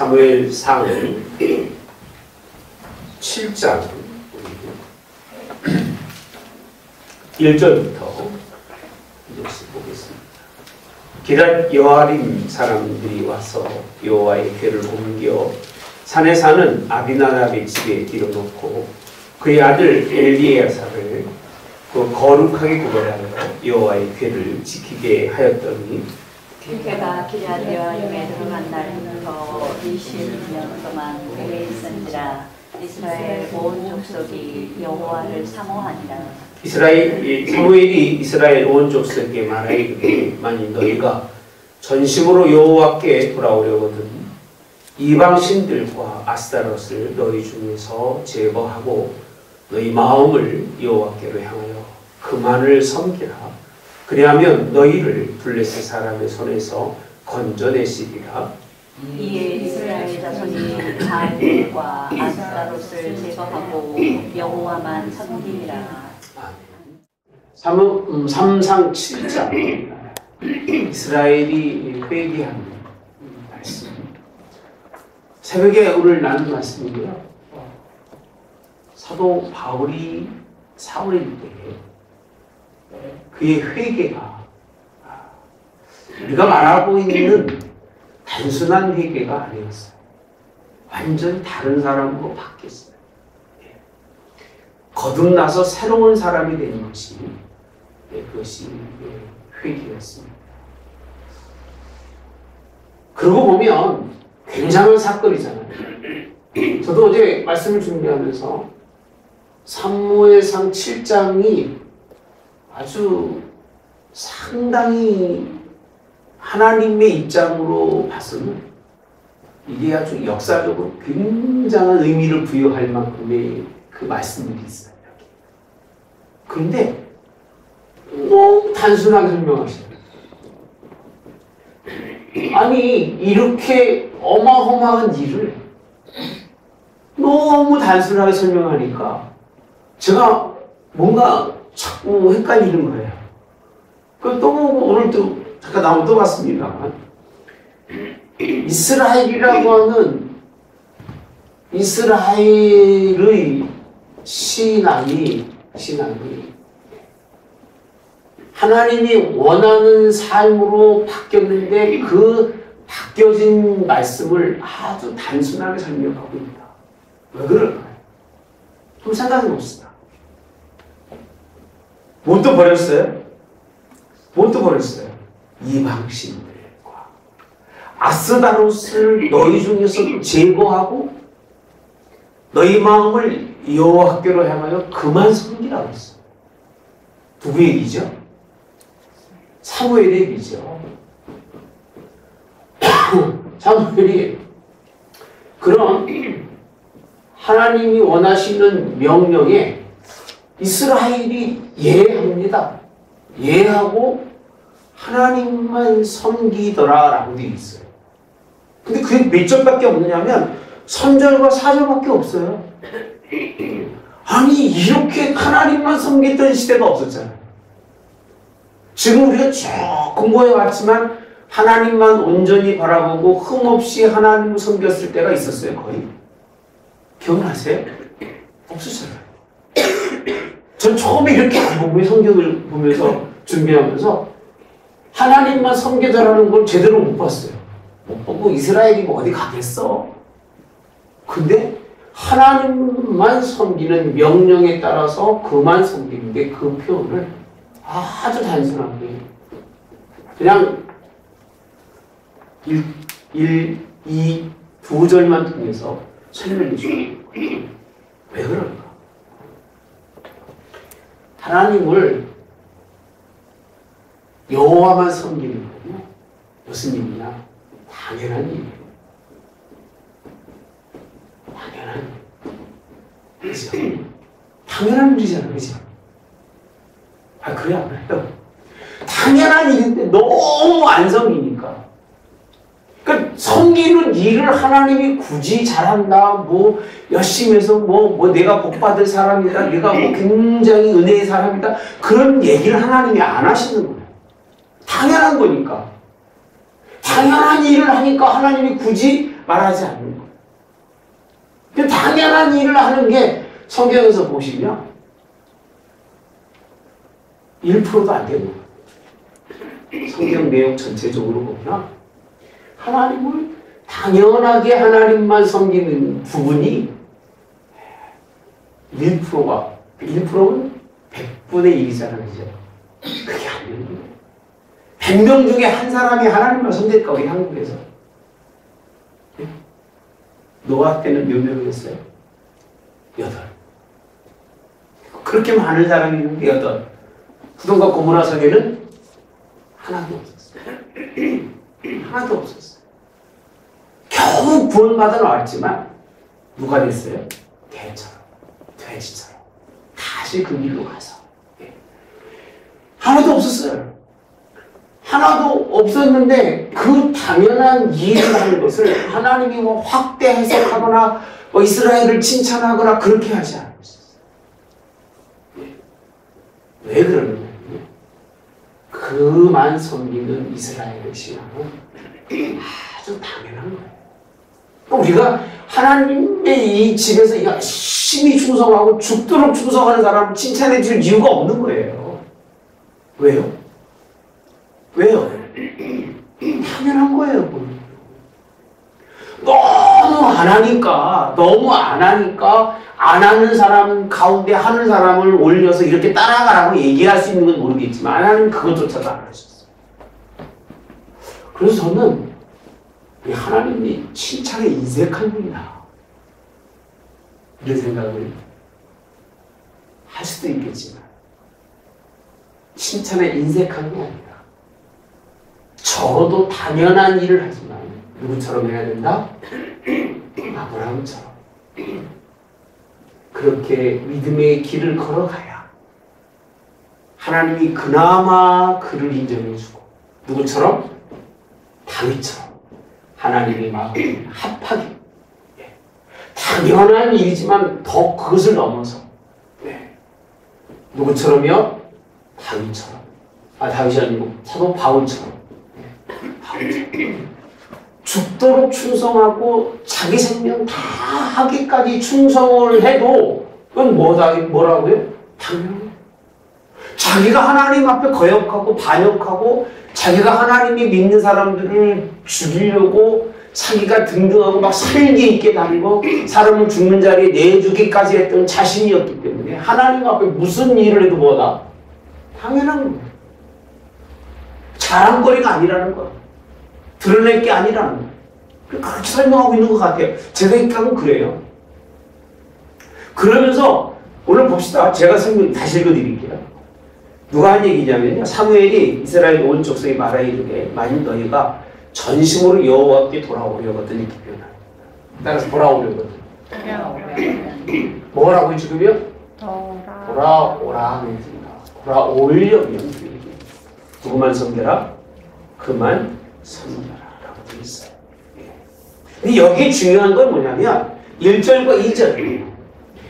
사무엘상 7장 1절부터 보겠습니다. 기랏 여아림 사람들이 와서 여호와의 궤를 옮겨 산에 사는 아비나답의 집에 들여놓고 그의 아들 엘리에사를 그 거룩하게 구별하여 여호와의 궤를 지키게 하였더니 그가 기럇 여아림에 들어간 날부터 20년 동안 그에 있은지라 이스라엘 온 족속이 여호와를 사모하니라. 사무엘이 이스라엘 온 족속에게 말하기를 만일 너희가 전심으로 여호와께 돌아오려거든 이방 신들과 아스타롯을 너희 중에서 제거하고 너희 마음을 여호와께로 향하여 그만을 섬기라. 그리하면 너희를 블레셋 사람의 손에서 건져내시리라. 이에 이스라엘 자손이 바알과 아스타롯을 제거하고 여호와만 섬기리라. 삼상 7장 이스라엘이 회개하는 말씀. 새벽에 오늘 나눈 말씀이고요. 사도 바울이 사울일 때 그의 회개가 우리가 말하고 있는 단순한 회개가 아니었어요. 완전히 다른 사람으로 바뀌었어요. 거듭나서 새로운 사람이 되는 것이 그것이 회개였습니다. 그러고 보면 굉장한 사건이잖아요. 저도 어제 말씀을 준비하면서 사무엘상 7장이 아주 상당히 하나님의 입장으로 봤으면 이게 아주 역사적으로 굉장한 의미를 부여할 만큼의 그 말씀들이 있어요. 그런데 너무 단순하게 설명하시죠. 아니 이렇게 어마어마한 일을 너무 단순하게 설명하니까 제가 뭔가 자꾸 헷갈리는 거예요. 또 오늘도 잠깐 나오면 또 봤습니다만 이스라엘이라고 하는 이스라엘의 신앙이 하나님이 원하는 삶으로 바뀌었는데 그 바뀌어진 말씀을 아주 단순하게 설명하고 있다. 왜 그럴까요? 좀 생각해 봅시다. 뭣도 버렸어요? 이방신들과 아스다롯을 너희 중에서 제거하고 너희 마음을 여호와께로 향하여 그만 섬기라고 했어요. 누구 얘기죠? 사무엘의 얘기죠. 사무엘이 그런 하나님이 원하시는 명령에 이스라엘이 예합니다. 예하고 하나님만 섬기더라라고 되어 있어요. 근데 그게 몇 절밖에 없느냐면 3절과 4절밖에 없어요. 아니 이렇게 하나님만 섬겼던 시대가 없었잖아요. 지금 우리가 쭉 공부해 왔지만 하나님만 온전히 바라보고 흠없이 하나님을 섬겼을 때가 있었어요. 거의. 기억나세요? 없었잖아요. 전 처음에 이렇게 안 보고 성경을 보면서 준비하면서 하나님만 섬기자라는 걸 제대로 못 봤어요. 못 보고 이스라엘이 뭐 어디 가겠어. 근데 하나님만 섬기는 명령에 따라서 그만 섬기는 게 그 표현을 아주 단순하게 그냥 1, 2, 2절만 통해서 설명해 주는 거예요. 왜 그럴까? 하나님을 여호와만 섬기는 거냐? 무슨 일이냐? 당연한 일이에요. 당연한 일. 그죠? 당연한 일이잖아요. 그죠? 아, 그래 안 그래요? 당연한 일인데 너무 안 섬기니까. 그러니까 섬기는 일을 하나님이 굳이 잘한다, 뭐 열심히 해서 뭐 내가 복받을 사람이다, 내가 뭐 굉장히 은혜의 사람이다, 그런 얘기를 하나님이 안 하시는 거예요. 당연한 거니까. 당연한 일을 하니까 하나님이 굳이 말하지 않는 거예요. 당연한 일을 하는 게 성경에서 보시면 1%도 안 되는 거예요. 성경 내용 전체적으로 보면 하나님을 당연하게 하나님만 섬기는 부분이 1%가 1%는 100분의 1이잖아요. 그게 안 되는 거예요. 100명 중에 한 사람이 하나님만 섬길까 우리 한국에서? 노아 때는 몇 명이었어요? 8. 그렇게 많은 사람이 있는데 8. 소돔과 고모라 성에는 하나도 없었어요. 하나도 없었어요. 겨우 구원받아 나왔지만 누가 됐어요? 개처럼, 돼지처럼 다시 그 길로 가서 하나도 없었어요. 하나도 없었는데 그 당연한 일을 하는 것을 하나님이 뭐 확대 해석하거나 뭐 이스라엘을 칭찬하거나 그렇게 하지 않으셨어요. 왜 그러느냐? 그만 섬기는 이스라엘의 신앙은 아주 당연한 거예요. 우리가 하나님의 이 집에서 열심히 충성하고 죽도록 충성하는 사람을 칭찬해 줄 이유가 없는 거예요. 왜요? 왜요? 당연한 거예요. 너무 안 하니까 안 하는 사람 가운데 하는 사람을 올려서 이렇게 따라가라고 얘기할 수 있는 건 모르겠지만 하나님은 그것조차도 안 하셨어요. 그래서 저는 하나님이 칭찬에 인색한 분이다 이런 생각을 할 수도 있겠지만 칭찬에 인색한 게 아니라 적어도 당연한 일을 하지만 누구처럼 해야 된다? 아브라함처럼 그렇게 믿음의 길을 걸어가야 하나님이 그나마 그를 인정해주고 누구처럼? 다윗처럼 하나님의 마음을 합하게 당연한 일이지만 더 그것을 넘어서 누구처럼요? 다윗처럼 다윗이 아니고 사도 바울처럼 죽도록 충성하고 자기 생명 다 하기까지 충성을 해도 그건 뭐라고요? 당연해요. 자기가 하나님 앞에 거역하고 반역하고 자기가 하나님이 믿는 사람들을 죽이려고 자기가 등등하고 막 살기 있게 다니고 사람을 죽는 자리에 내주기까지 했던 자신이었기 때문에 하나님 앞에 무슨 일을 해도 뭐다? 당연한 거예요. 자랑거리가 아니라는 거예요. 드러낼 게 아니라는 거예요. 그렇게 설명하고 있는 것 같아요. 제 생각은 그래요. 그러면서 오늘 봅시다. 제가 설명 다시 읽어드릴게요. 누가 한 얘기냐면요. 사무엘이 이스라엘 온 족속에 말하 이르되 만일 너희가 전심으로 여호와께 돌아오려거든 이렇게 표현합니다. 따라서 돌아오려거든. 뭐라고 지금요? 돌아오라 했습니다. 돌아오려면 누구만 섬겨라? 그만 섬겨라 라고 되어 있어요. 근데 여기 중요한 건 뭐냐면 1절과 2절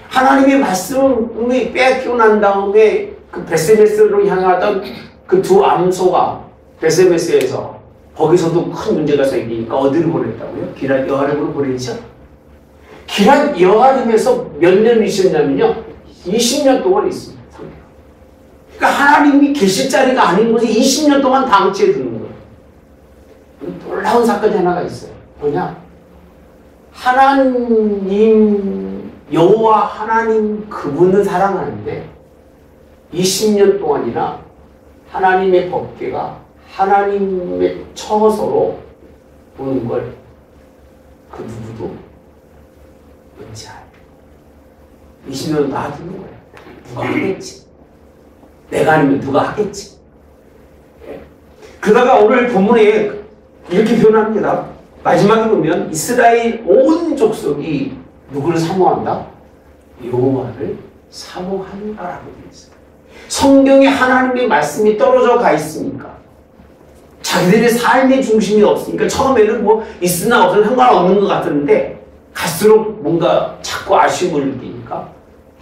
하나님의 말씀이 빼앗기고 난 다음에 그 베스메스로 향하던 그 두 암소가 베스메스에서 거기서도 큰 문제가 생기니까 어디로 보냈다고요? 기럇 여아림으로 보내죠. 기럇 여아림에서 몇 년 있었냐면요 20년 동안 있습니다. 그러니까 하나님이 계실 자리가 아닌 곳에 20년 동안 방치해 두는 거예요. 놀라운 사건이 하나가 있어요. 뭐냐? 하나님 여호와 하나님 그분은 사랑하는데 20년 동안이나 하나님의 법궤가 하나님의 처소로 오는 걸 그 누구도 뭔지 알아요. 20년 놔두는 거예요. 누가 하겠지? 내가 아니면 누가 하겠지? 그러다가 오늘 본문에 이렇게 표현합니다. 마지막에 보면 이스라엘 온 족속이 누구를 사모한다? 여호와를 사모한다라고 되어 있어요. 성경에 하나님의 말씀이 떨어져 가 있으니까 자기들의 삶의 중심이 없으니까 처음에는 뭐 있으나 없으나 상관없는 것 같았는데 갈수록 뭔가 자꾸 아쉬움을 느끼니까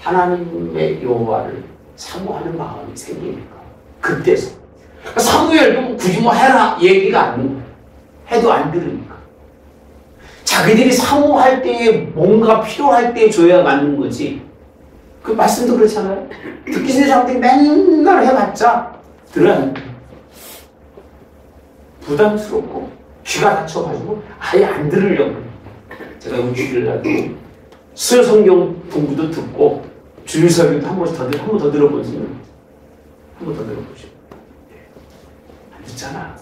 하나님의 여호와를 사모하는 마음이 생기니까 그때서 사무엘도 굳이 뭐 해라 얘기가 안 해도 안 들으니까 자기들이 사모할 때에 뭔가 필요할 때 줘야 맞는 거지. 그 말씀도 그렇잖아요. 듣기 싫은 사람들이 맨날 해봤자 들어야 하는 거예요. 부담스럽고 귀가 다쳐가지고 아예 안 들으려고. 제가 이거 주일날도 수요 성경 공부도 듣고 주일 설교도 한 번 더 들어보시면 한 번 더 들어보시고 안 듣잖아.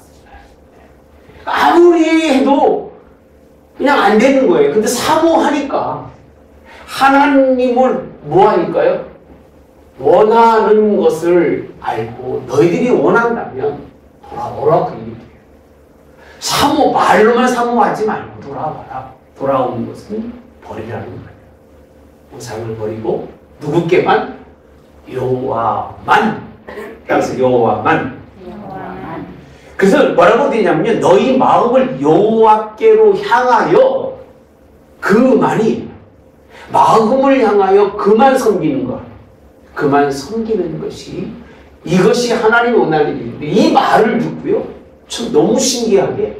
아무리 해도 그냥 안 되는 거예요. 근데 사모하니까 하나님을 뭐 하니까요? 원하는 것을 알고 너희들이 원한다면 돌아오라 그 얘기예요. 말로만 사모하지 말고 돌아와라. 돌아오는 것은 버리라는 거예요. 우상을 버리고 누구께만? 여호와만. 따라서 여호와만. 그래서 뭐라고 되냐면요. 너희 마음을 여호와께로 향하여 그만이 마음을 향하여 그만 섬기는 것. 그만 섬기는 것이 이것이 하나님이 원하는 일인데 이 말을 듣고요. 참 너무 신기하게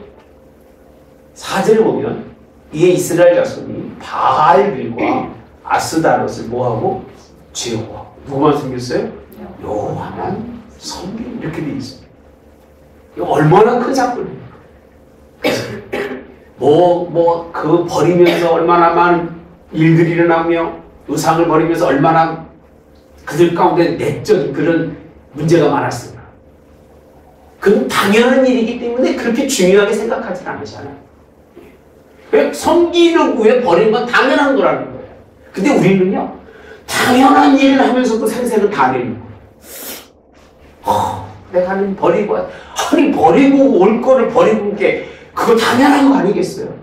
4절에 보면 이에 이스라엘 자손이 바알들과 아스다롯을 뭐하고? 제호하고 누구만 섬겼어요? 여호와만 섬기는 이렇게 돼 있습니다. 이거 얼마나 큰 사건입니까? 그 버리면서 얼마나 많은 일들이 일어나며 우상을 버리면서 얼마나 그들 가운데 내적인 그런 문제가 많았습니다. 그건 당연한 일이기 때문에 그렇게 중요하게 생각하지 않으잖아요. 섬기는 후에 버리는 건 당연한 거라는 거예요. 근데 우리는요, 당연한 일을 하면서도 생색을 다 내는 거예요. 내가 하나님 버리고, 아니, 버리고 올 거를 버리고 게 그거 당연한 거 아니겠어요?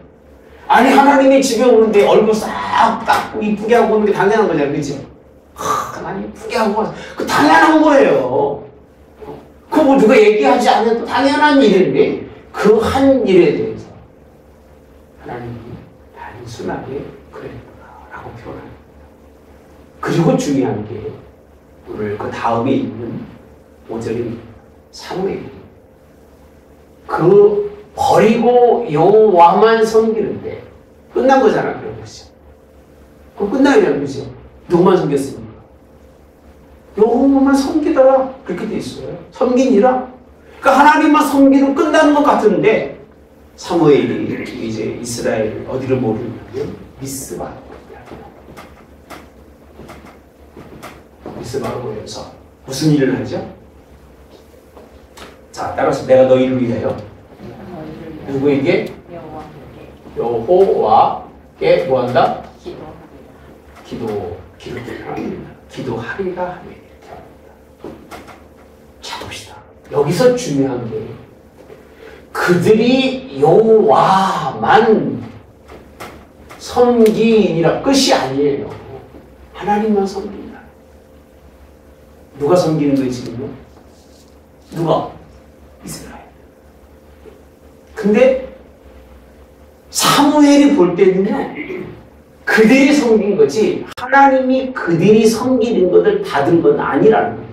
아니, 하나님이 집에 오는데 얼굴 싹 닦고 이쁘게 하고 오는 게 당연한 거잖아요. 그치? 하나님 이쁘게 하고 와서. 그 당연한 거예요. 그거 뭐 누가 얘기하지 않아도 당연한 일인데, 그 한 일에 대해서 하나님이 단순하게 그랬구나라고 표현합니다. 그리고 중요한 게 오늘 그 다음에 있는 5절입니다. 사무엘이 그 버리고 여호와만 섬기는데 끝난 거잖아. 그런 것이. 그럼 끝나야 거죠. 누구만 섬겼습니까? 여호와만 섬기더라. 그렇게 돼 있어요. 섬기니라. 그러니까 하나님만 섬기면 끝나는 것 같은데 사무엘이 이제 이스라엘 어디를 모르냐면 미스바로 모여서 무슨 일을 하죠? 자, 따라서 내가 너희를 위하여 누구에게? 여호와께 뭐한다? 기도하리라 하며 이렇게 합니다. 자, 봅시다. 여기서 중요한 게 그들이 여호와만 섬기니라 끝이 아니에요. 하나님만 섬긴다. 누가 섬기는 거예요 지금요? 누가? 이스라엘. 근데 사무엘이 볼 때는요, 그들이 섬긴 거지 하나님이 그들이 섬기는 것을 받은 건 아니라는 거예요.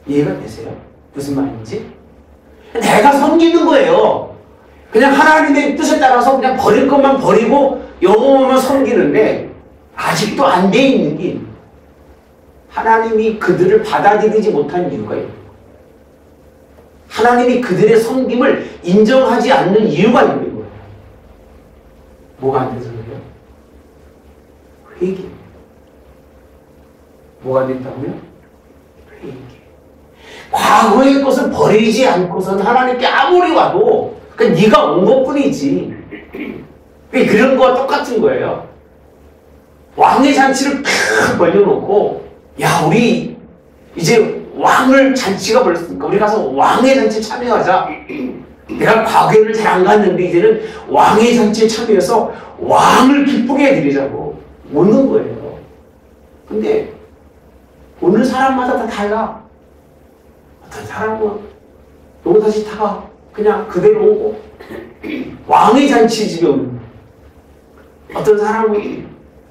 이해가 되세요? 무슨 말인지? 내가 섬기는 거예요. 그냥 하나님의 뜻에 따라서 그냥 버릴 것만 버리고 여호와만 섬기는데 아직도 안 돼 있는 게 하나님이 그들을 받아들이지 못한 이유가 있는 거예요. 하나님이 그들의 섬김을 인정하지 않는 이유가 있는 거예요. 뭐가 안 돼서 그래요? 회개. 뭐가 안 된다고요? 회개. 과거의 것을 버리지 않고서는 하나님께 아무리 와도 그러니까 네가 온 것뿐이지. 그런 거와 똑같은 거예요. 왕의 잔치를 탁 벌려놓고 야 우리 이제 왕을 잔치가 벌렸으니까 우리 가서 왕의 잔치에 참여하자. 내가 과거에는 잘 안 갔는데 이제는 왕의 잔치에 참여해서 왕을 기쁘게 해드리자고 오는 거예요. 근데 오는 사람마다 다 달라. 어떤 사람은 용사시 타가 그냥 그대로 오고 왕의 잔치 집에 오는 거예요. 어떤 사람은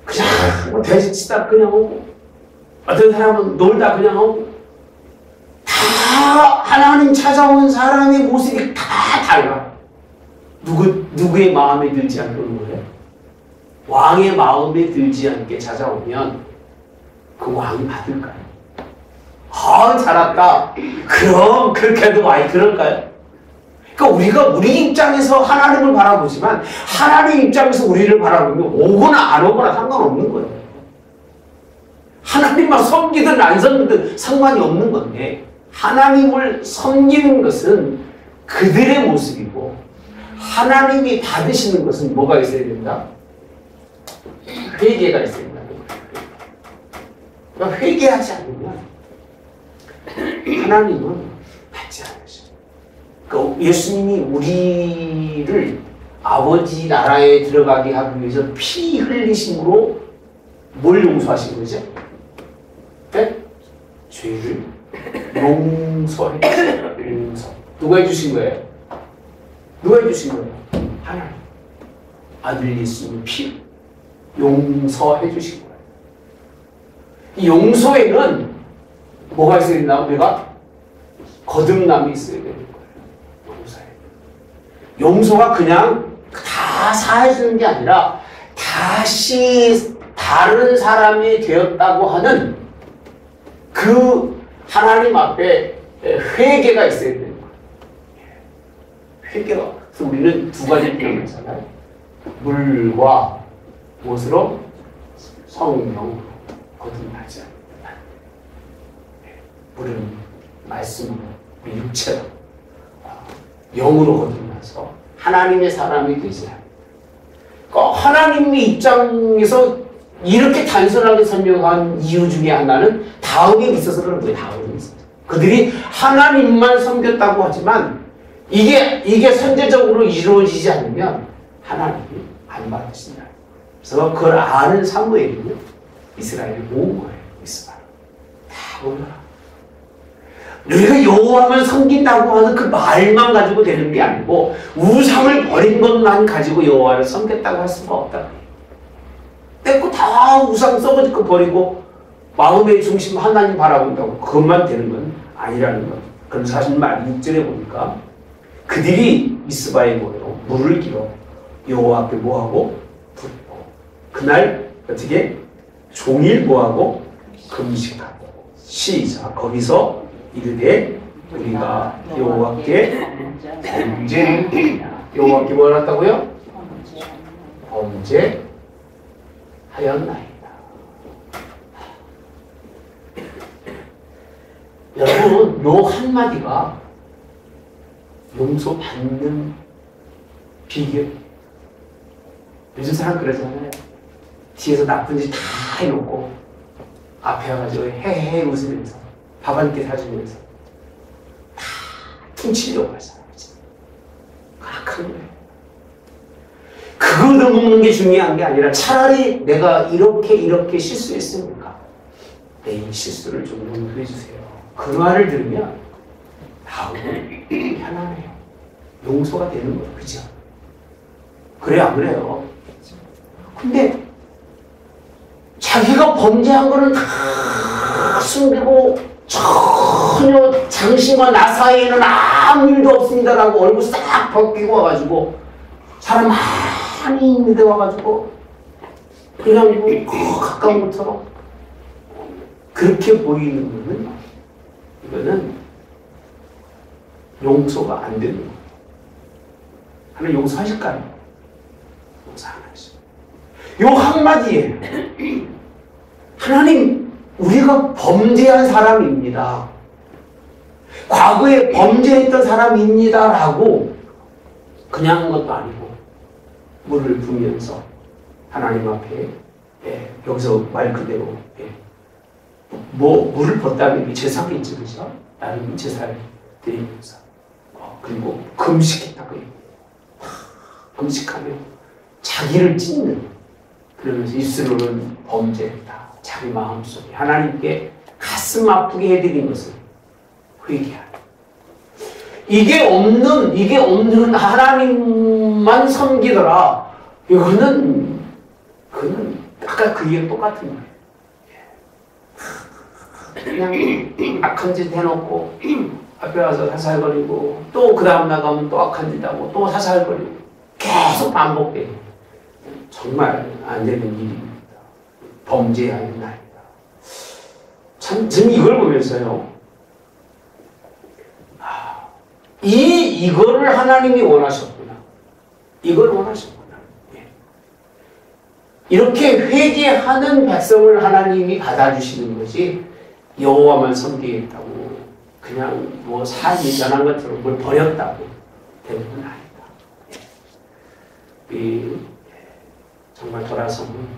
그냥 뭐 돼지 치다 그냥 오고 어떤 사람은 놀다 그냥 오고 다 하나님 찾아온 사람의 모습이 다 달라. 누구의 마음에 들지 않게 오는 거예요? 왕의 마음에 들지 않게 찾아오면 그 왕이 받을까요? 잘았다. 그럼 그렇게 해도 많이 그럴까요? 그러니까 우리가 우리 입장에서 하나님을 바라보지만 하나님 입장에서 우리를 바라보면 오거나 안 오거나 상관없는 거예요. 하나님만 섬기든 안 섬기든 상관이 없는 건데 하나님을 섬기는 것은 그들의 모습이고 하나님이 받으시는 것은 뭐가 있어야 된다? 회개가 있어야 된다. 그러니까 회개하지 않으면 하나님은 받지 않으셔. 그러니까 예수님이 우리를 아버지 나라에 들어가게 하기 위해서 피 흘리심으로 뭘 용서하신 거죠? 네? 죄를 용서해 주신 용서. 누가 해주신 거예요? 누가 해주신 거예요? 하나님. 아들 예수님 피 용서해 주신 거예요. 이 용서에는 뭐가 있어야 된다고? 우리가 거듭남이 있어야 되는 거예요. 용서에. 용서가 그냥 다 사해주는 게 아니라 다시 다른 사람이 되었다고 하는 그 하나님 앞에 회개가 있어야 되는 거예요. 회개가. 그래서 우리는 두 가지 표현이잖아요. 물과 무엇으로? 성령으로 거듭나지 않는다. 물은 말씀으로, 육체로, 영으로 거듭나서 하나님의 사람이 되지 않는다. 그러니까 하나님의 입장에서 이렇게 단순하게 설명한 이유 중에 하나는 다음에 있어서 그런 거예요. 다음에 있어서. 그들이 하나님만 섬겼다고 하지만 이게 선제적으로 이루어지지 않으면 하나님이 안 받으신다. 그래서 그걸 아는 사무엘이요. 이스라엘을 모은 거예요. 이스라엘. 다 모여라. 우리가 여호와만 섬긴다고 하는 그 말만 가지고 되는 게 아니고 우상을 버린 것만 가지고 여호와를 섬겼다고 할 수가 없다. 뺏고 다 우상 썩어지고 버리고 마음의 중심 하나님 바라본다고 그것만 되는 건 아니라는 것. 그럼 사실 말 6절에 보니까 그들이 미스바에 모여 물을 길어 여호와 앞에 뭐하고 붓고 그날 어떻게 종일 뭐하고 금식하고 시작. 거기서 이르되 우리가 여호와께 범죄를 여호와께 뭘 했다고요? 범죄하였나이다. 여러분, 요 한마디가 용서받는 비결. 요즘 사람 그러잖아요. 뒤에서 나쁜 짓 다 해놓고 앞에 와가지고 헤헤 웃으면서 밥 한 끼 사주면서 다 퉁치려고 할 사람이지. 악한 거예요. 그거를 먹는 게 중요한 게 아니라 차라리 내가 이렇게 실수했으니까 내 이 실수를 좀 용서해 주세요. 그 말을 들으면 마음이 편안해요. 용서가 되는 거예요. 그죠? 그래 안 그래요? 근데 자기가 범죄한 거는 다 숨기고 전혀 당신과 나 사이에는 아무 일도 없습니다라고 얼굴 싹 벗기고 와가지고 사람 많이 있는데 와가지고 그냥 뭐 가까운 것처럼 그렇게 보이는 거는 이거는 용서가 안 되는 거예요. 하나님 용서하실까요? 용서 안 하시죠. 요 한마디에 하나님 우리가 범죄한 사람입니다. 과거에 범죄했던 사람입니다 라고 그냥 한 것도 아니고 물을 부으면서 하나님 앞에 여기서 말 그대로 뭐 물을 붓다면 제사겠지 그죠? 나는 제사를 드리면서 그리고 금식했다고 해요. 금식하며 자기를 찢는 그러면서 입술로는 범죄했다. 자기 마음속에 하나님께 가슴 아프게 해드린 것을 회개하라. 이게 없는 하나님만 섬기더라. 그거는 아까 그 얘기 똑같은 거예요. 그냥 악한 짓 해놓고 앞에 와서 사살거리고 또 그 다음 나가면 또 악한 짓 하고 또 사살거리고 계속 반복돼요. 정말 안 되는 일입니다. 범죄해야 하는 날이다. 참, 저는 이걸 보면서요. 이거를 하나님이 원하셨구나. 이걸 원하셨구나. 예. 이렇게 회개하는 백성을 하나님이 받아주시는 거지, 여호와만 섬기겠다고 그냥 뭐 삶이 변한 것처럼 뭘 버렸다고 되는 건 아니다. 예. 정말 돌아서면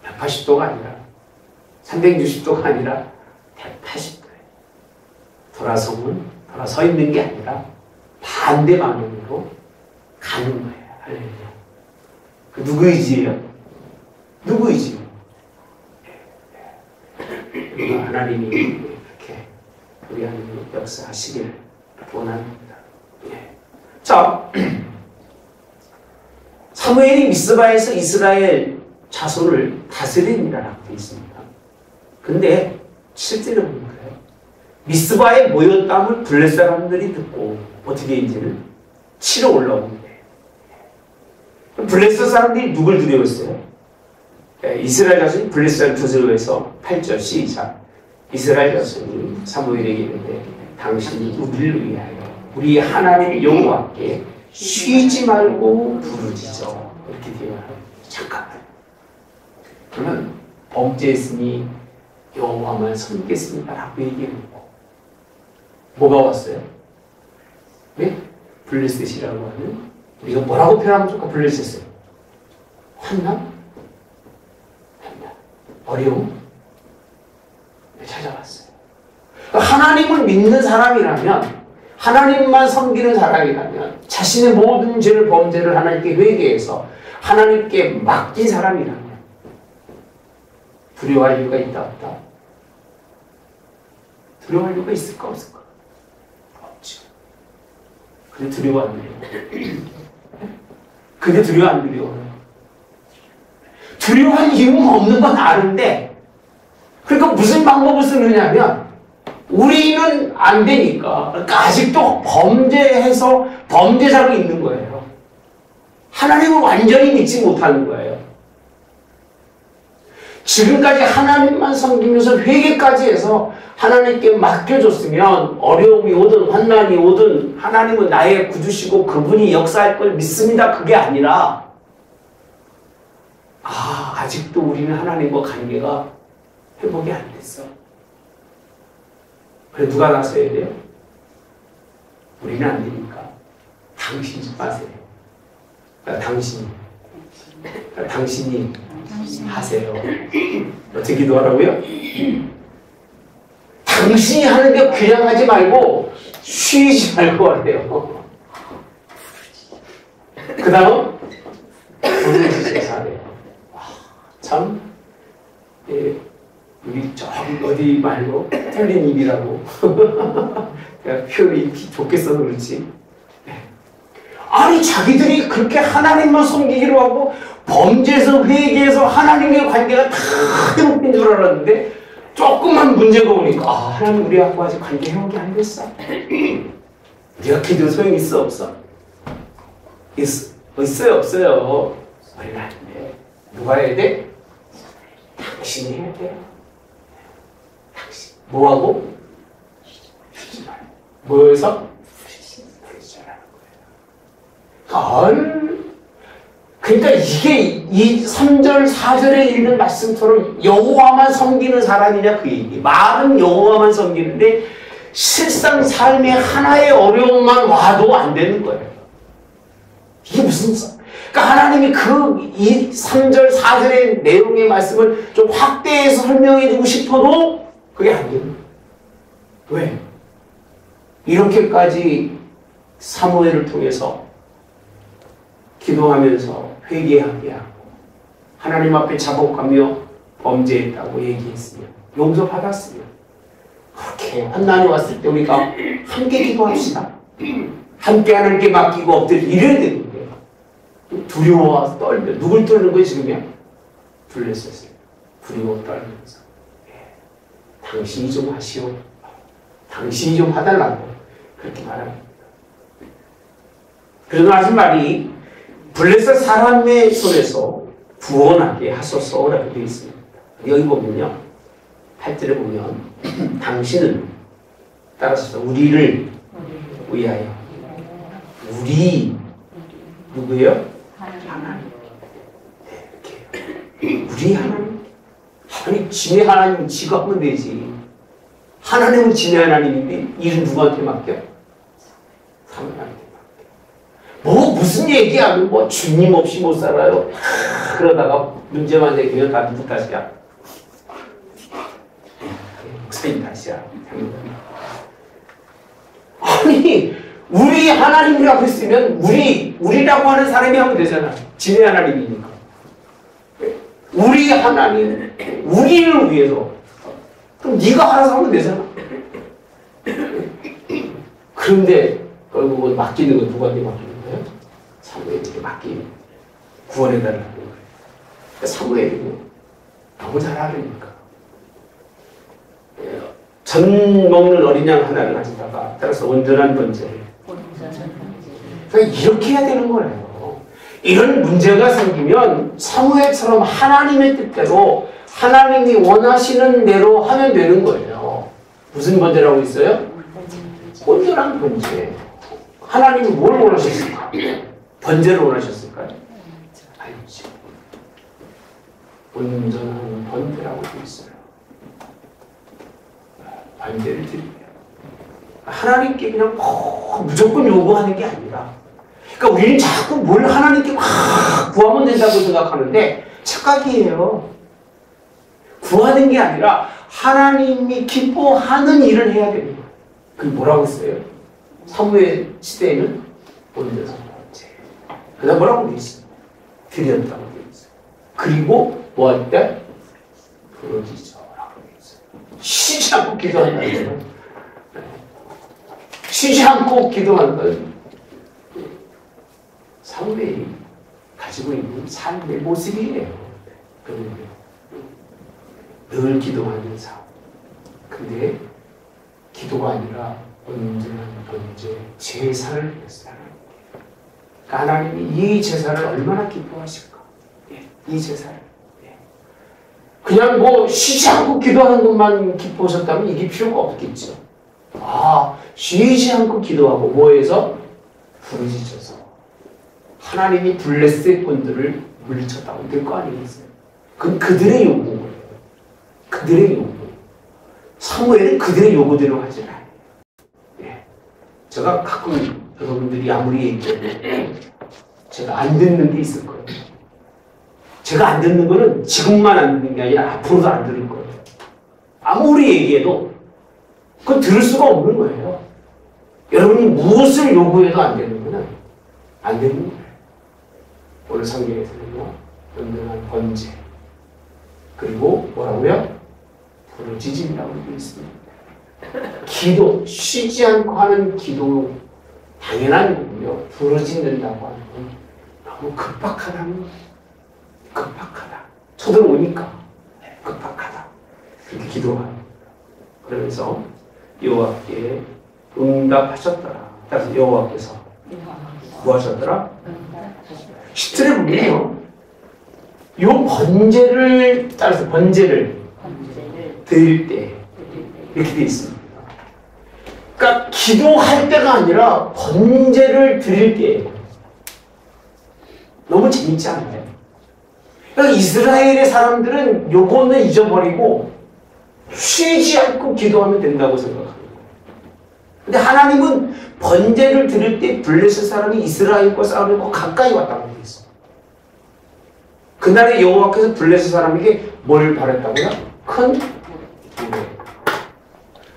180도가 아니라 360도가 아니라 180도예요. 돌아서 있는 게 아니라 반대 방향으로 가는 거예요. 할렐루야. 그 누구 의지예요? 누구 의지요? 하나님이 이렇게 우리 안에 역사하시길 원합니다. 예. 자, 사무엘이 미스바에서 이스라엘 자손을 다스립니다라고 되어 있습니다. 근데 실제로 뭔가요? 미스바에 모였다면 블레 사람들이 듣고 어떻게 이제는 치러 올라오는데, 블레스 사람들이 누굴 두려워했어요? 이스라엘 자손이 블레스를 두려워해서 8절 시작. 이스라엘 자손이 사무엘에게 이르되 당신이 우리를 위하여 우리 하나님 여호와께 쉬지 말고 부르짖어. 이렇게 되어요. 잠깐만. 그러면 범죄했으니 여호와만 섬기겠습니다라고 얘기해놓고 뭐가 왔어요? 네? 블레셋이라고 하는, 우리가 뭐라고 표현하면 좋을까? 블레셋을 환난? 어려움? 찾아왔어요. 하나님을 믿는 사람이라면, 하나님만 섬기는 사람이라면, 자신의 모든 죄를, 범죄를 하나님께 회개해서 하나님께 맡긴 사람이라면 두려워할 이유가 있다 없다? 두려워할 이유가 있을까 없을까? 없죠. 근데 두려워 안 두려워? 근데 두려워 안 두려워요? 두려워할 이유가 없는 건 아는데, 그러니까 무슨 방법을 쓰느냐면, 우리는 안 되니까, 그러니까 아직도 범죄해서 범죄자로 있는 거예요. 하나님을 완전히 믿지 못하는 거예요. 지금까지 하나님만 섬기면서 회개까지 해서 하나님께 맡겨줬으면 어려움이 오든 환난이 오든 하나님은 나의 구주시고 그분이 역사할 걸 믿습니다. 그게 아니라, 아직도 우리는 하나님과 관계가 회복이 안 됐어. 그래, 누가 나서야 돼요? 우리는 안 되니까 당신이 좀 하세요. 당신이 하세요. 어떻게 기도하라고요? 당신이 하는데 그냥 하지 말고 쉬지 말고 하래요. 그 다음 부르짖어서 하래요. 참, 예, 우리 저기 어디 말고 틀린 입이라고 내가 표현이 좋게 써서 그렇지. 아니, 자기들이 그렇게 하나님만 섬기기로 하고 범죄에서 회개해서 하나님의 관계가 다 회복된 줄 알았는데, 조금만 문제가 오니까 하나님 우리하고 아직 관계 회복이 안 됐어. 우리가 기도 소용이 있어 없어? 있어요 없어요? 우리는 안 돼. 누가 해야 돼? 당신이 해야 돼요. 당신. 뭐하고? 쉬지 말고. 뭐해서? 그러니까 이게 이 3절 4절에 있는 말씀처럼 여호와만 섬기는 사람이냐 그 얘기. 말은 여호와만 섬기는데 실상 삶에 하나의 어려움만 와도 안 되는 거예요. 이게 무슨, 그러니까 하나님이 이 3절 4절의 내용의 말씀을 좀 확대해서 설명해 주고 싶어도 그게 안 되는 거예요. 왜? 이렇게까지 사무엘을 통해서 기도하면서 회개하게 하고 하나님 앞에 자복하며 범죄했다고 얘기했으면, 용서받았으면, 그렇게 환난이 왔을 때 우리가 함께 기도합시다. 함께 하나님께 맡기고 엎드려 이래야 되는데 두려워서 떨며, 누굴 떨는 거예요 지금이야? 블레셋을 두려워 떨면서 당신이 좀 하시오, 당신이 좀 하달라고 그렇게 말합니다. 그래서 하신 말이 블레셋 사람의 손에서 구원하게 하소서라고 되어 있습니다. 여기 보면요. 8절에 보면 당신은 따라서 우리를 위하여 우리 누구예요? 하나님. 이렇게 우리 하나님. 하나님 진의 하나님은 지가 하면 되지. 하나님은 진의 하나님인데 일은 누구한테 맡겨? 사람한테 맡겨. 뭐 무슨 얘기하면 뭐 주님 없이 못 살아요. 그러다가 문제만 생기면 다 누구 탓이야? 목사님 탓이야. 아니 우리 하나님이라고 했으면 우리라고 하는 사람이 하면 되잖아. 진의 하나님이니까. 우리 하나님, 우리를 위해서. 그럼 네가 알아서 하면 되잖아. 그런데 결국은 맡기는 건 누구한테 맡기는 거예요? 사무엘에게 맡기는 구원해달라는 거예요. 그러니까 사무엘이 너무 잘 알으니까. 전 먹는 어린 양 하나를 가지다가 따라서 온전한 번제를. 그러니까 이렇게 해야 되는 거예요. 이런 문제가 생기면 사무엘처럼 하나님의 뜻대로 하나님이 원하시는 대로 하면 되는 거예요. 무슨 번제라고 있어요? 온전한 번제. 하나님이 뭘 원하셨을까? 번제를 원하셨을까요? 아니죠. 온전한 번제라고 되어 있어요. 번제를 드립니다. 하나님께 그냥 무조건 요구하는 게 아니라, 그러니까 우리는 자꾸 뭘 하나님께 막 구하면 된다고 생각하는데 착각이에요. 구하는 게 아니라 하나님이 기뻐하는 일을 해야 되는 거예요. 그게 뭐라고 했어요? 사무엘 시대에는 온전한 번제. 그다음 뭐라고 되어 있어요? 드렸다고 되어 있어요. 그리고 뭐 할 때? 부르짖어라고 되어 있어요. 쉬지 않고 기도한다는 거예요. 쉬지 않고 기도한다는 사무엘이 가지고 있는 삶의 모습이에요. 늘 기도하는 삶. 근데 기도가 아니라 온전한 번제, 제사를 했어요. 그러니까 하나님이 이 제사를 얼마나 기뻐하실까? 이 제사를. 그냥 뭐 쉬지 않고 기도하는 것만 기뻐하셨다면 이게 필요가 없겠죠. 쉬지 않고 기도하고 뭐해서? 부르짖어서 하나님이 블레셋 군들을 물리쳤다고 될 거 아니겠어요? 그건 그들의 요구예요. 그들의 요구. 사무엘은 그들의 요구대로 하지 않아요. 제가 가끔 여러분들이 아무리 얘기해도 제가 안 듣는 게 있을 거예요. 제가 안 듣는 거는 지금만 안 듣는 게 아니라 앞으로도 안 들을 거예요. 아무리 얘기해도 그건 들을 수가 없는 거예요. 여러분이 무엇을 요구해도 안 되는 거는 안 되는 거예요. 오늘 성경에서는요, 온전한 번제, 그리고 뭐라고요? 부르짖음이라고 되어 있습니다. 기도, 쉬지 않고 하는 기도, 당연한 거고요. 부르짖는다고 하는 건 너무 급박하다는 거예요. 급박하다. 쳐들어오니까 급박하다. 그렇게 기도하는. 그러면서 여호와께 응답하셨더라. 따라서 여호와께서 뭐 하셨더라? 10절에 보면요. 요 번제를 따라서 번제를 드릴 때 이렇게 되어 있습니다. 그러니까 기도할 때가 아니라 번제를 드릴 때예요. 너무 재밌지 않나요? 그러니까 이스라엘의 사람들은 요거는 잊어버리고 쉬지 않고 기도하면 된다고 생각합니다. 근데 하나님은 번제를 드릴 때 블레셋 사람이 이스라엘과 싸우려고 가까이 왔다고 되어 있어요. 그날에 여호와께서 블레셋 사람에게 뭘 바랬다고요? 큰 우레.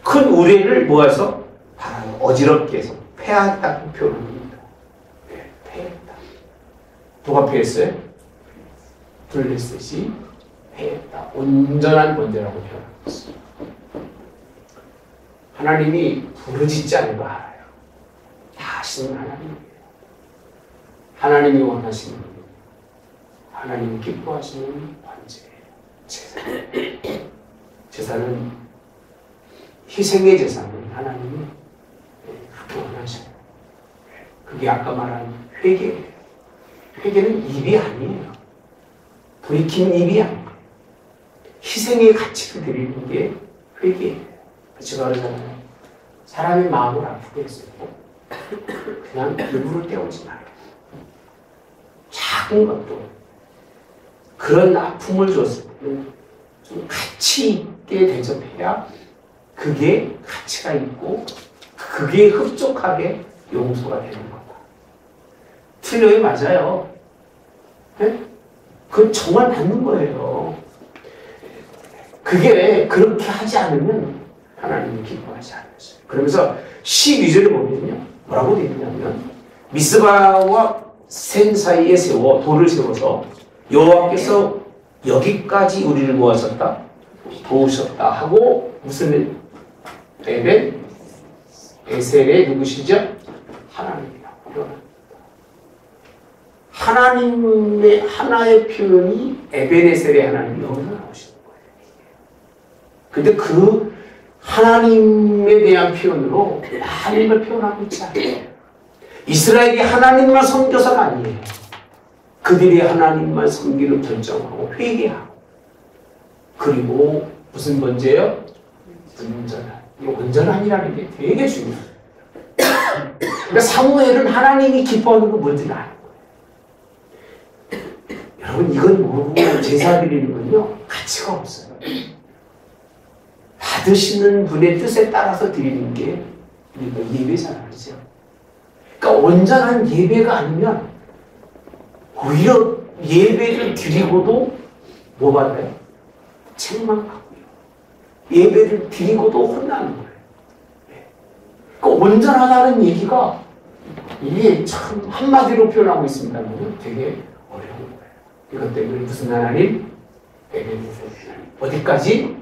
큰 우레를 모아서 바라요. 어지럽게 해서 패했다고 표현합니다. 패했다. 누가 패했어요? 블레셋이 패했다. 온전한 번제라고 표현했어요. 하나님이 부르짖지 않은 거 알아요. 다 아시는 하나님이에요. 하나님이 원하시는, 하나님이 기뻐하시는 번제예요. 제사. 제사는 희생의 제사는 하나님이 그렇게 원하셔요. 그게 아까 말한 회개예요. 회개는 입이 아니에요. 돌이키는 입이 아니에요. 희생의 가치를 드리는 게 회개예요. 제가 그러잖아요. 사람의 마음을 아프게 했어요. 그냥 일부러 때우지 말아요. 작은 것도 그런 아픔을 줬을 때는 좀 가치 있게 대접해야 그게 가치가 있고 그게 흡족하게 용서가 되는 거다. 틀려요? 맞아요. 네? 그건 정말 맞는 거예요. 그게 그렇게 하지 않으면 하나님이 기뻐하지 않으세요. 그러면서 12절에 보면요. 뭐라고 되어 있냐면 미스바와 센 사이에 돌을 세워서 여호와께서 여기까지 우리를 모아셨다 도우셨다 하고 무슨 에셀의 누구시죠? 하나님이라고. 하나님의 하나의 표현이 에벤에셀의 하나님이 여기서 나오시는 거예요. 근데 그 하나님에 대한 표현으로 많은 걸 표현하고 있지 않아요. 이스라엘이 하나님만 섬겨서가 아니에요. 그들이 하나님만 섬기는 결정하고 회개하고 그리고 무슨 번제요? 온전한. 이 온전한이라는 게 되게 중요해요. 그러니까 사무엘은 하나님이 기뻐하는 거 뭔지 아는 거예요. 여러분 이건 모르고 제사 드리는 건요 가치가 없어요. 받으시는 분의 뜻에 따라서 드리는 게 우리가 예배잖아요. 그렇죠? 그러니까 온전한 예배가 아니면 오히려 예배를 드리고도 뭐 받아요? 책망받고요. 예배를 드리고도 혼나는 거예요. 그러니까 온전하다는 얘기가 이게 참 한마디로 표현하고 있습니다만 되게 어려운 거예요. 이것 때문에 무슨 하나님? 에베네셀 하나님. 어디까지?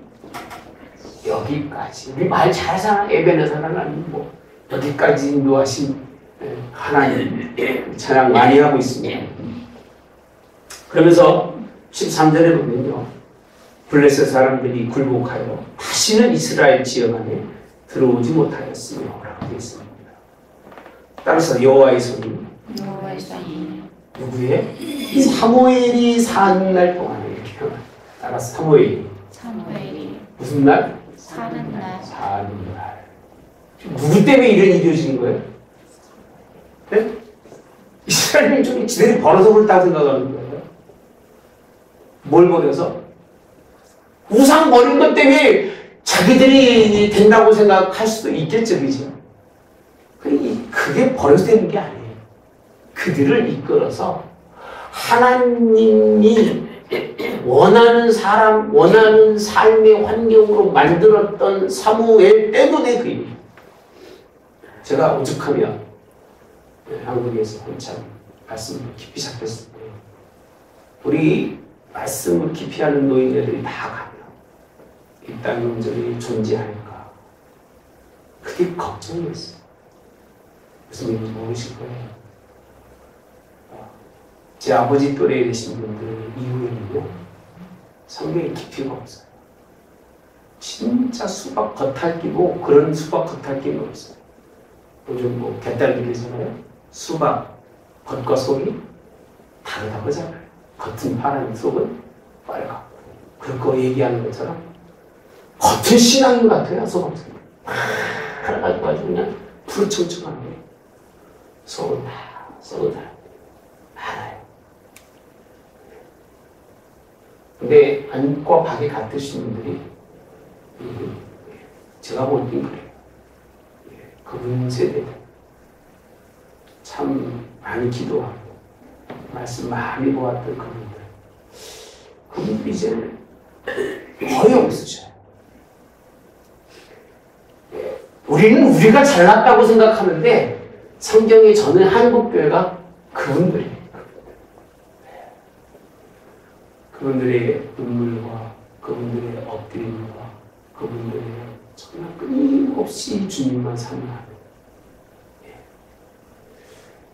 여기까지. 우리 말 잘하잖아. 에베네셀 하나님. 뭐 여기까지 인도하신 하나님 찬양 많이 하고 있습니다. 그러면서 13절에 보면요. 블레셋 사람들이 굴복하여 다시는 이스라엘 지역 안에 들어오지 못하였으며 라고 되어 있습니다. 따라서 여호와의 손이 누구의? 사무엘이 사는 날 동안에 이렇게 표현합니다. 따라서 사무엘이 무슨 날? 사는 날. 사는 날. 누구 때문에 이런 일이 이루어지는 거예요? 네? 이스라엘 좀 지들이 벌어서 그렇다고 생각하는 거예요. 뭘 버려서? 우상 버린 것 때문에 자기들이 된다고 생각할 수도 있겠죠, 그죠? 그게 버려서 되는 게 아니에요. 그들을 이끌어서 하나님이 원하는 사람, 원하는 삶의 환경으로 만들었던 사무엘 때문에 그 일이에요. 제가 오죽하면 한국에서 한참 말씀을 깊이 잡혔을 때 우리 말씀을 깊이 하는 노인네들이 다 가면 이 땅 영절이 존재할까? 그게 걱정이었어요. 무슨 얘기인지 모르실 거예요. 제 아버지 또래에 계신 분들 이후에는요 성경에 깊이가 없어요. 진짜 수박 겉핥기고 그런 수박 겉핥기는 없어요. 요즘 뭐 곁달기 되잖아요. 수박 겉과 속이 다르다고 하잖아요. 겉은 파란 속은 빨갛고 그거 얘기하는 것처럼 겉은 신앙인 같아요. 속은 그래가지고 아주 그냥 푸르청청하게 속은 다 알아요. 근데 안과 박이 같으신 분들이 제가 볼 땐 그래요. 그분 세대 참 많이 기도하고 말씀 많이 보았던 그분들 이제는 거의 없으셔요. 우리는 우리가 잘났다고 생각하는데 성경에 저는 한국교회가 그분들이에요. 그분들의 눈물과 그분들의 엎드림과 그분들의 정말 끊임없이 주님만 사랑하는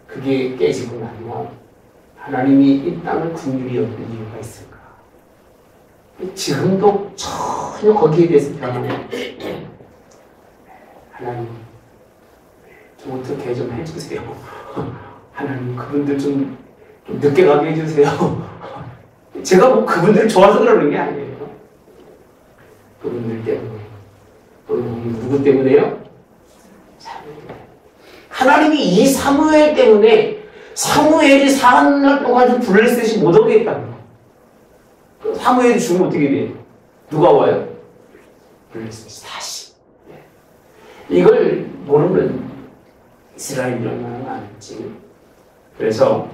그게 깨지고 나면 하나님이 이 땅을 긍휼히 여기는 이유가 있을까? 지금도 전혀 거기에 대해서 변하는 하나님 좀 어떻게 좀 해주세요. 하나님 그분들 좀 늦게 가게 해주세요. 제가 뭐 그분들 좋아서 그러는 게 아니에요. 그분들 때문에. 누구 때문에요? 사무엘. 하나님이 이 사무엘 때문에 사무엘이 40날 동안 블레셋이 못 오게 했다는 거. 사무엘이 죽으면 어떻게 돼요? 누가 와요? 블레셋이 다시. 이걸 모르면 이스라엘이 얼마나 많은지. 그래서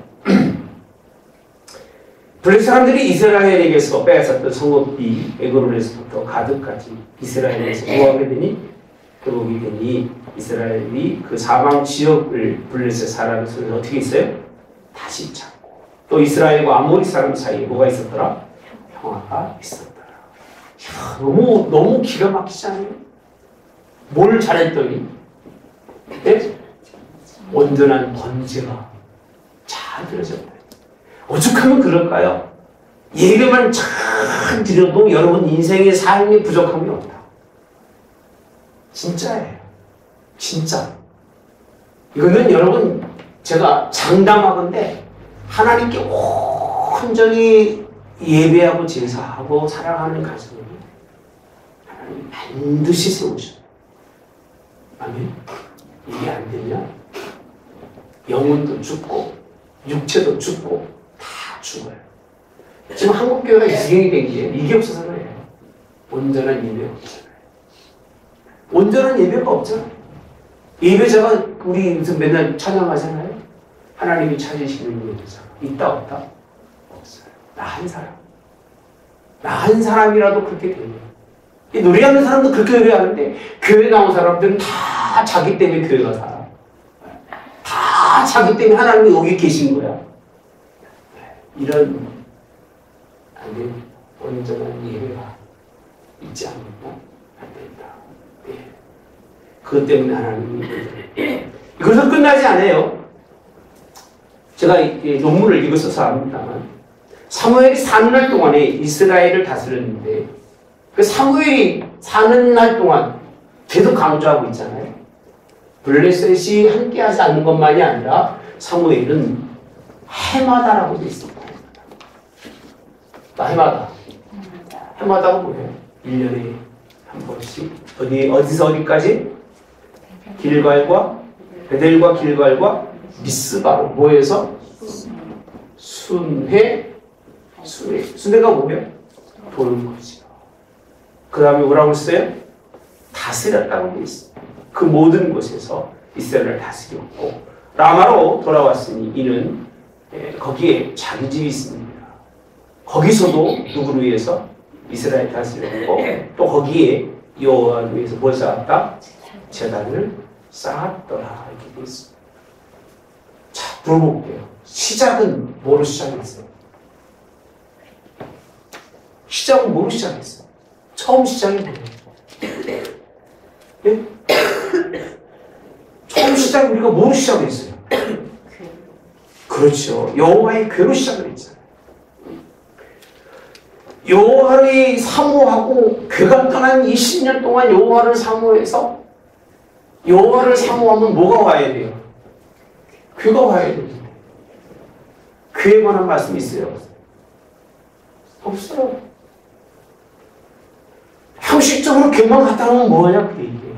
블레셋 사람들이 이스라엘에게서 빼앗았던 성읍이 에그론에서부터 가드까지 이스라엘에서 모하게 되니 그러게 되니 이스라엘이 그 사방 지역을 블레셋 사람들은 어떻게 있어요? 다시 찾고 또 이스라엘과 아모리 사람 사이에 뭐가 있었더라? 평화가 있었더라. 이야, 너무 기가 막히잖아요. 뭘 잘했더니 네? 온전한 번제가 잘 들어졌다. 오죽하면 그럴까요? 예배만 잘 드려도 여러분 인생의 삶이 부족함이 없다. 진짜예요. 진짜. 이거는 여러분 제가 장담하건대 하나님께 온전히 예배하고 제사하고 사랑하는 가정을 하나님 반드시 세우셔요. 아멘. 이게 안 되면 영혼도 죽고 육체도 죽고 다 죽어요. 지금 한국교회가 이 지경이 된 게 이게 없어서 그래요. 온전한 예배가 없잖아요. 온전한 예배가 없잖아요. 예배자가 우리 무슨 맨날 찬양하잖아요. 하나님이 찾으시는 예배자 있다 없다? 없어요. 나 한 사람. 나 한 사람이라도 그렇게 돼요. 이 노래하는 사람도 그렇게 노래하는데 교회 나온 사람들은 다 자기 때문에 교회가 살아. 다 자기 때문에 하나님이 여기 계신 거야. 이런 아멘 온전한 예배가 있지 않는다? 안 된다. 네. 그것 때문에 하나님이 이것은 끝나지 않아요. 제가 이 논문을 읽어서 압니다만 사무엘이 3날 동안에 이스라엘을 다스렸는데 그 사무엘이 사는 날 동안 계속 강조하고 있잖아요. 블레셋이 함께하지 않는 것만이 아니라 사무엘은 해마다라고 되어 있습니다. 해마다. 해마다가 뭐예요? 1년에 한 번씩 어디서 어디까지? 길갈과 베델과 길갈과 미스바로 모여서 순회가 뭐예요? 도는 거죠. 그 다음에 뭐라고 했어요? 다스렸다고 되어 있어요. 그 모든 곳에서 이스라엘을 다스렸고 라마로 돌아왔으니 이는 거기에 자기 집이 있습니다. 거기서도 누구를 위해서? 이스라엘 다스렸고 또 거기에 여호와를 위해서 뭘 쌓았다? 제단을 쌓았더라 이렇게 되어 있습니다. 자, 물어볼게요. 시작은 뭐로 시작했어요? 시작은 뭐로 시작했어요? 처음 시작이 뭐예요? 예? 처음 시작은 우리가 뭐로 시작했어요? 그렇죠. 여호와의 괴로 시작을 했잖아요. 여호와를 사모하고 괴가 떠난 20년 동안 여호와를 사모해서 여호와를 사모하면 뭐가 와야 돼요? 괴가 와야 돼요. 괴에 관한 말씀이 있어요? 없어요. 형식적으로 괴만 갖다 놓으면 뭐냐 그 얘기예요.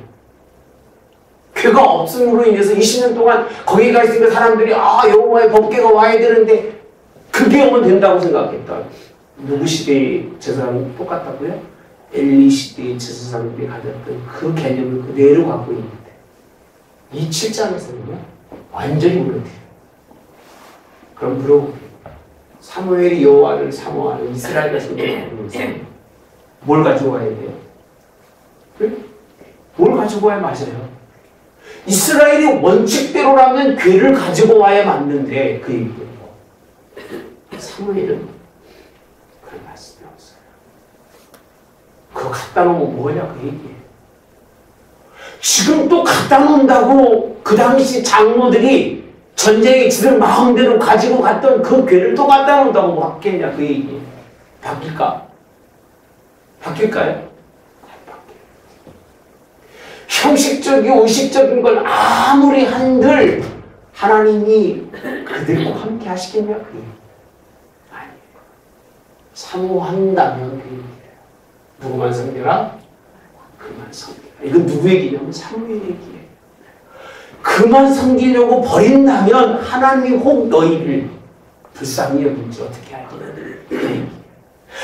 괴가 없음으로 인해서 20년 동안 거기가 있으니까 사람들이 여호와의 법궤가 와야 되는데 그게 오면 된다고 생각했다. 누구 시대의 제사장이 똑같다고요? 엘리 시대의 제사장들이 가졌던 그 개념을 그대로 갖고 있는데 이 7장에서는요 완전히 무너뜨려요. 그럼 물어볼게요. 사무엘이 여호와를 사모하는 이스라엘 백성들을 뭘 가지고 와야 돼요? 네? 뭘 가지고 와야 맞아요? 이스라엘이 원칙대로라면 괴를 가지고 와야 맞는데 그 얘기예요. 사무엘은 그런 말씀이 없어요. 그거 갖다 놓으면 뭐냐 그 얘기예요. 지금 또 갖다 놓는다고 그 당시 장로들이 전쟁에 지들 마음대로 가지고 갔던 그 괴를 또 갖다 놓는다고 뭐 바뀌겠냐 그 얘기예요. 바뀔까? 바뀔까요? 안 바뀌어요. 형식적이고 의식적인 걸 아무리 한들 하나님이 그들이 꼭 함께 하시겠냐? 아니. 사모한다면 그 얘기예요. 누구만 섬겨라? 그만 섬겨라. 이건 누구 얘기냐면 사모의 얘기예요. 그만 섬기려고 버린다면 하나님이 혹 너희를 불쌍히 여긴지 어떻게 하겠느냐.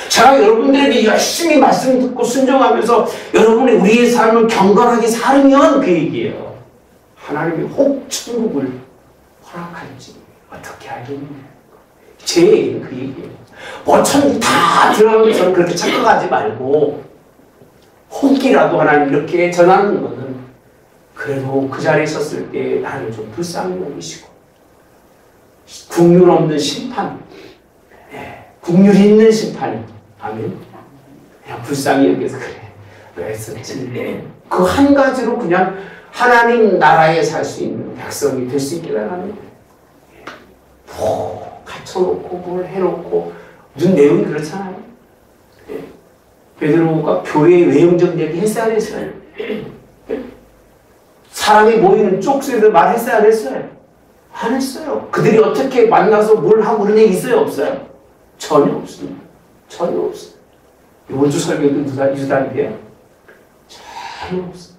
제가 여러분들에게 열심히 말씀 듣고 순종하면서 여러분이 우리의 삶을 경건하게 살면 그 얘기예요. 하나님이 혹 천국을 허락할지 어떻게 하겠느냐. 제 얘기는 그 얘기예요. 뭐 천국 다 들어가면 저는 그렇게 착각하지 말고 혹이라도 하나님 이렇게 전하는 거는 그래도 그 자리에 섰을 때 나를 좀 불쌍히 여기시고 국률 없는 심판, 국률 있는 심판이 아멘. 그냥 불쌍히 여기서 그래 왜 했었지? 그 한 가지로 그냥 하나님 나라에 살 수 있는 백성이 될 수 있게 하는 거예요. 뭐 갖춰놓고 뭘 해놓고 무슨 내용이 그렇잖아요. 베드로가 교회의 외형적 얘기 했어야 했어요. 사람이 모이는 쪽수에서 말했어야 했어요. 안 했어요. 그들이 어떻게 만나서 뭘 하고 그런 얘기 있어요? 없어요? 전혀 없습니다. 전혀 없어요. 이번 주 설교도 유단인데요. 전혀 없어요.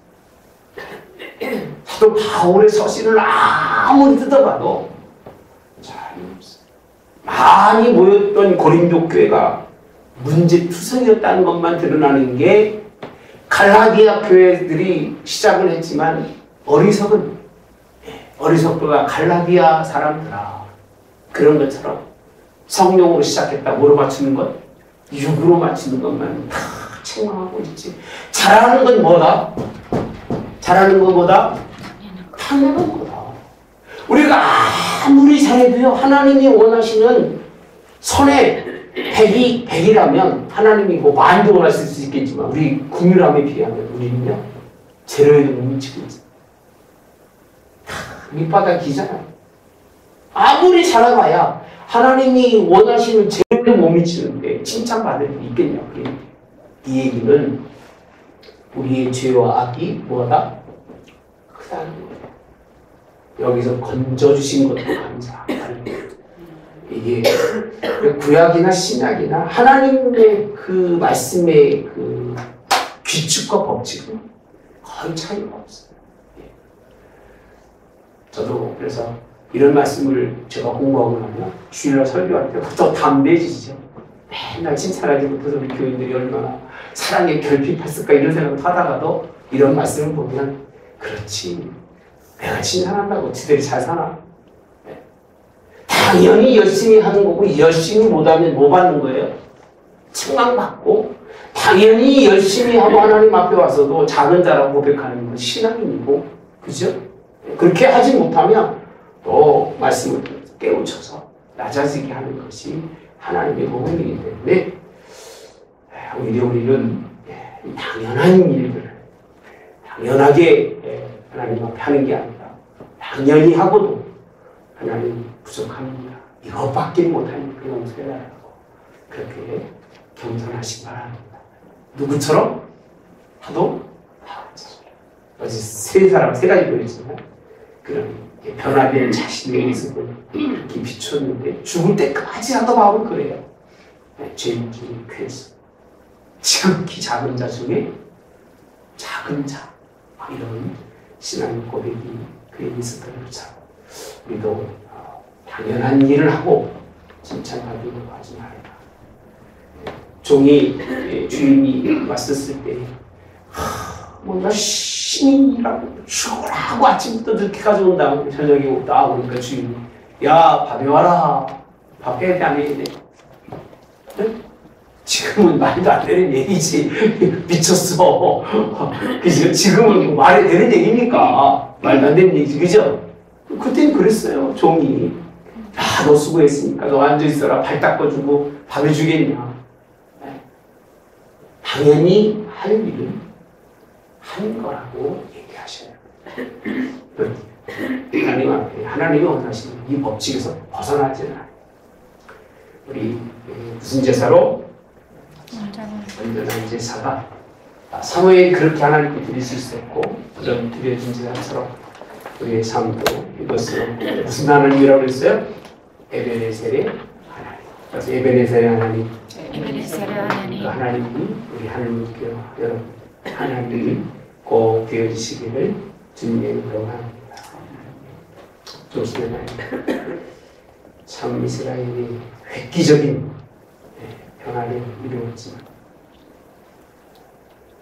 사도 바울의 서신을 아무리 뜯어봐도 전혀 없어요. 많이 모였던 고린도 교회가 문제투성이었다는 것만 드러나는 게 갈라디아 교회들이 시작을 했지만 어리석보다 갈라디아 사람들아 그런 것처럼 성령으로 시작했다. 뭐로 맞추는 것? 육으로 맞추는 것만 다 책망하고 있지. 잘하는 건 뭐다? 잘하는 건 뭐다? 당연한 거다. 우리가 아무리 잘해도요 하나님이 원하시는 선의 100이라면 하나님이 뭐 만도 원하실 수 있겠지만 우리 국률함에 비하면 우리는요 제로에도 못 미치고 있어요. 밑바닥이잖아요. 아무리 잘해봐야 하나님이 원하시는 제로에도 못 미치는데 칭찬받을 수 있겠냐. 이 얘기는 우리의 죄와 악이 뭐다? 크다는 거예요. 여기서 건져주신 것도 감사하다는 거예요. 이게 구약이나 신약이나 하나님의 그 말씀의 그 규칙과 법칙은 거의 차이가 없어요. 저도 그래서 이런 말씀을 제가 공부하고 나면 주일날 설교할 때 더 담대해지죠. 맨날 칭찬하지 못해서 우리 교인들이 얼마나 사랑에 결핍했을까 이런 생각을 하다가도 이런 말씀을 보면 그렇지 내가 칭찬한다고 지들이 잘 사나? 당연히 열심히 하는 거고 열심히 못하면 뭐 받는 거예요? 책망받고 당연히 열심히 하고 하나님 앞에 와서도 작은 자라고 고백하는 건 신앙인이고 그죠? 그렇게 하지 못하면 또 말씀을 깨우쳐서 낮아지게 하는 것이 하나님의 복음이기 때문에 오히려 우리는 당연한 일들을 당연하게 하나님 앞에 하는 게 아니라 당연히 하고도 하나님 부족합니다. 이것밖에 못하니까 용서해달라고 그렇게 겸손하시기 바랍니다. 누구처럼? 하도 어제 세 가지 보였잖아요. 그런 변화된 자신의 모습을 이렇게 비췄는데 죽을 때까지 하도 바울은 그래요. 죄인 중에 괴수 지극히 작은 자 중에 작은 자 이런 신앙 고백이 그에 있었던 것처럼 우리도 당연한 일을 하고 칭찬받으려고 하지 말아라. 종이 주인이 왔었을 때 뭔가 열심히 일하고 죽으라고 아침부터 늦게까지 온다고 저녁에 오다 보니까 주인이 야 밥에 와라. 밥 해야 돼 안 해야 돼? 네? 지금은 말도 안 되는 얘기지. 미쳤어. 그죠? 지금은 말이 되는 얘기니까 말도 안 되는 얘기지. 그죠? 그때는 그랬어요. 종이 야 너 수고했으니까 너 앉아있어라. 발 닦아주고 밥 해주겠냐. 네. 당연히 할 일은 하는 거라고 얘기하셔요. 하나님 앞에 하나님이 원하시는 이 법칙에서 벗어나지 않아요. 우리 무슨 제사로? 온전한 제사가 사무엘이 그렇게 하나님께 드릴 수 있었고 그런 드려진 제사처럼 우리의 삶도 이것을 무슨 하나님이라고 했어요? 에베네셀의 하나님. 그래서 에베네셀의 하나님. 에베네셀의 하나님. 그 하나님이 우리 하늘님께 여러분 하나님이 꼭 되어지시기를 주님의 이름으로 합니다. 조심해 나이. 참 이스라엘이 획기적인 변화를 이루었지만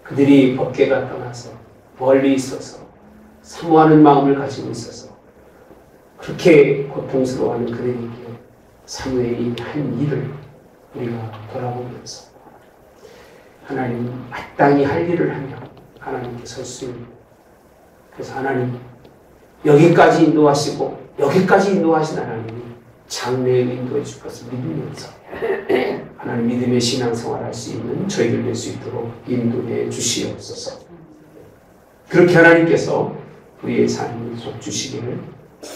그들이 법궤가 떠나서 멀리 있어서 사모하는 마음을 가지고 있어서 그렇게 고통스러워하는 그들에게 사무엘이 한 일을 우리가 돌아보면서 하나님 마땅히 할 일을 하며 하나님께 설 수 있는, 그래서 하나님 여기까지 인도하시고 여기까지 인도하신 하나님이 장래에 인도해 줄 것을 믿으면서 하나님 믿음의 신앙생활을 할 수 있는 저희들 될 수 있도록 인도해 주시옵소서. 그렇게 하나님께서 우리의 삶을 속 주시기를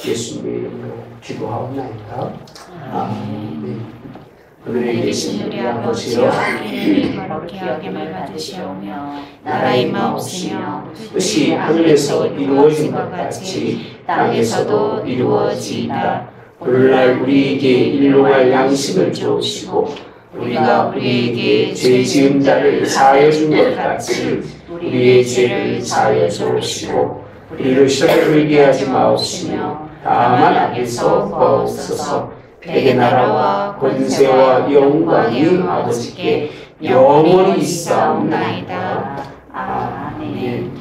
예수님의 이름으로 기도하옵나이다. 아멘. 하늘에 계신 우리 아버지여, 이름이 거룩히 여김을 받으시오며 나라의 마옵시며 뜻이 하늘에서 이루어진 것 같이 땅에서도 이루어지이다. 오늘날 우리에게 일용할 양식을 주옵시고 우리가 우리에게 죄 지은 자를 사하여 준 것 같이 우리의 죄를 사하여 주옵시고 우리를 시험에 들게 하지 마옵시며 다만 악에서 구하옵소서. 백의 나라와 권세와 영광이 아버지께 영원히 있사옵나이다. 아멘.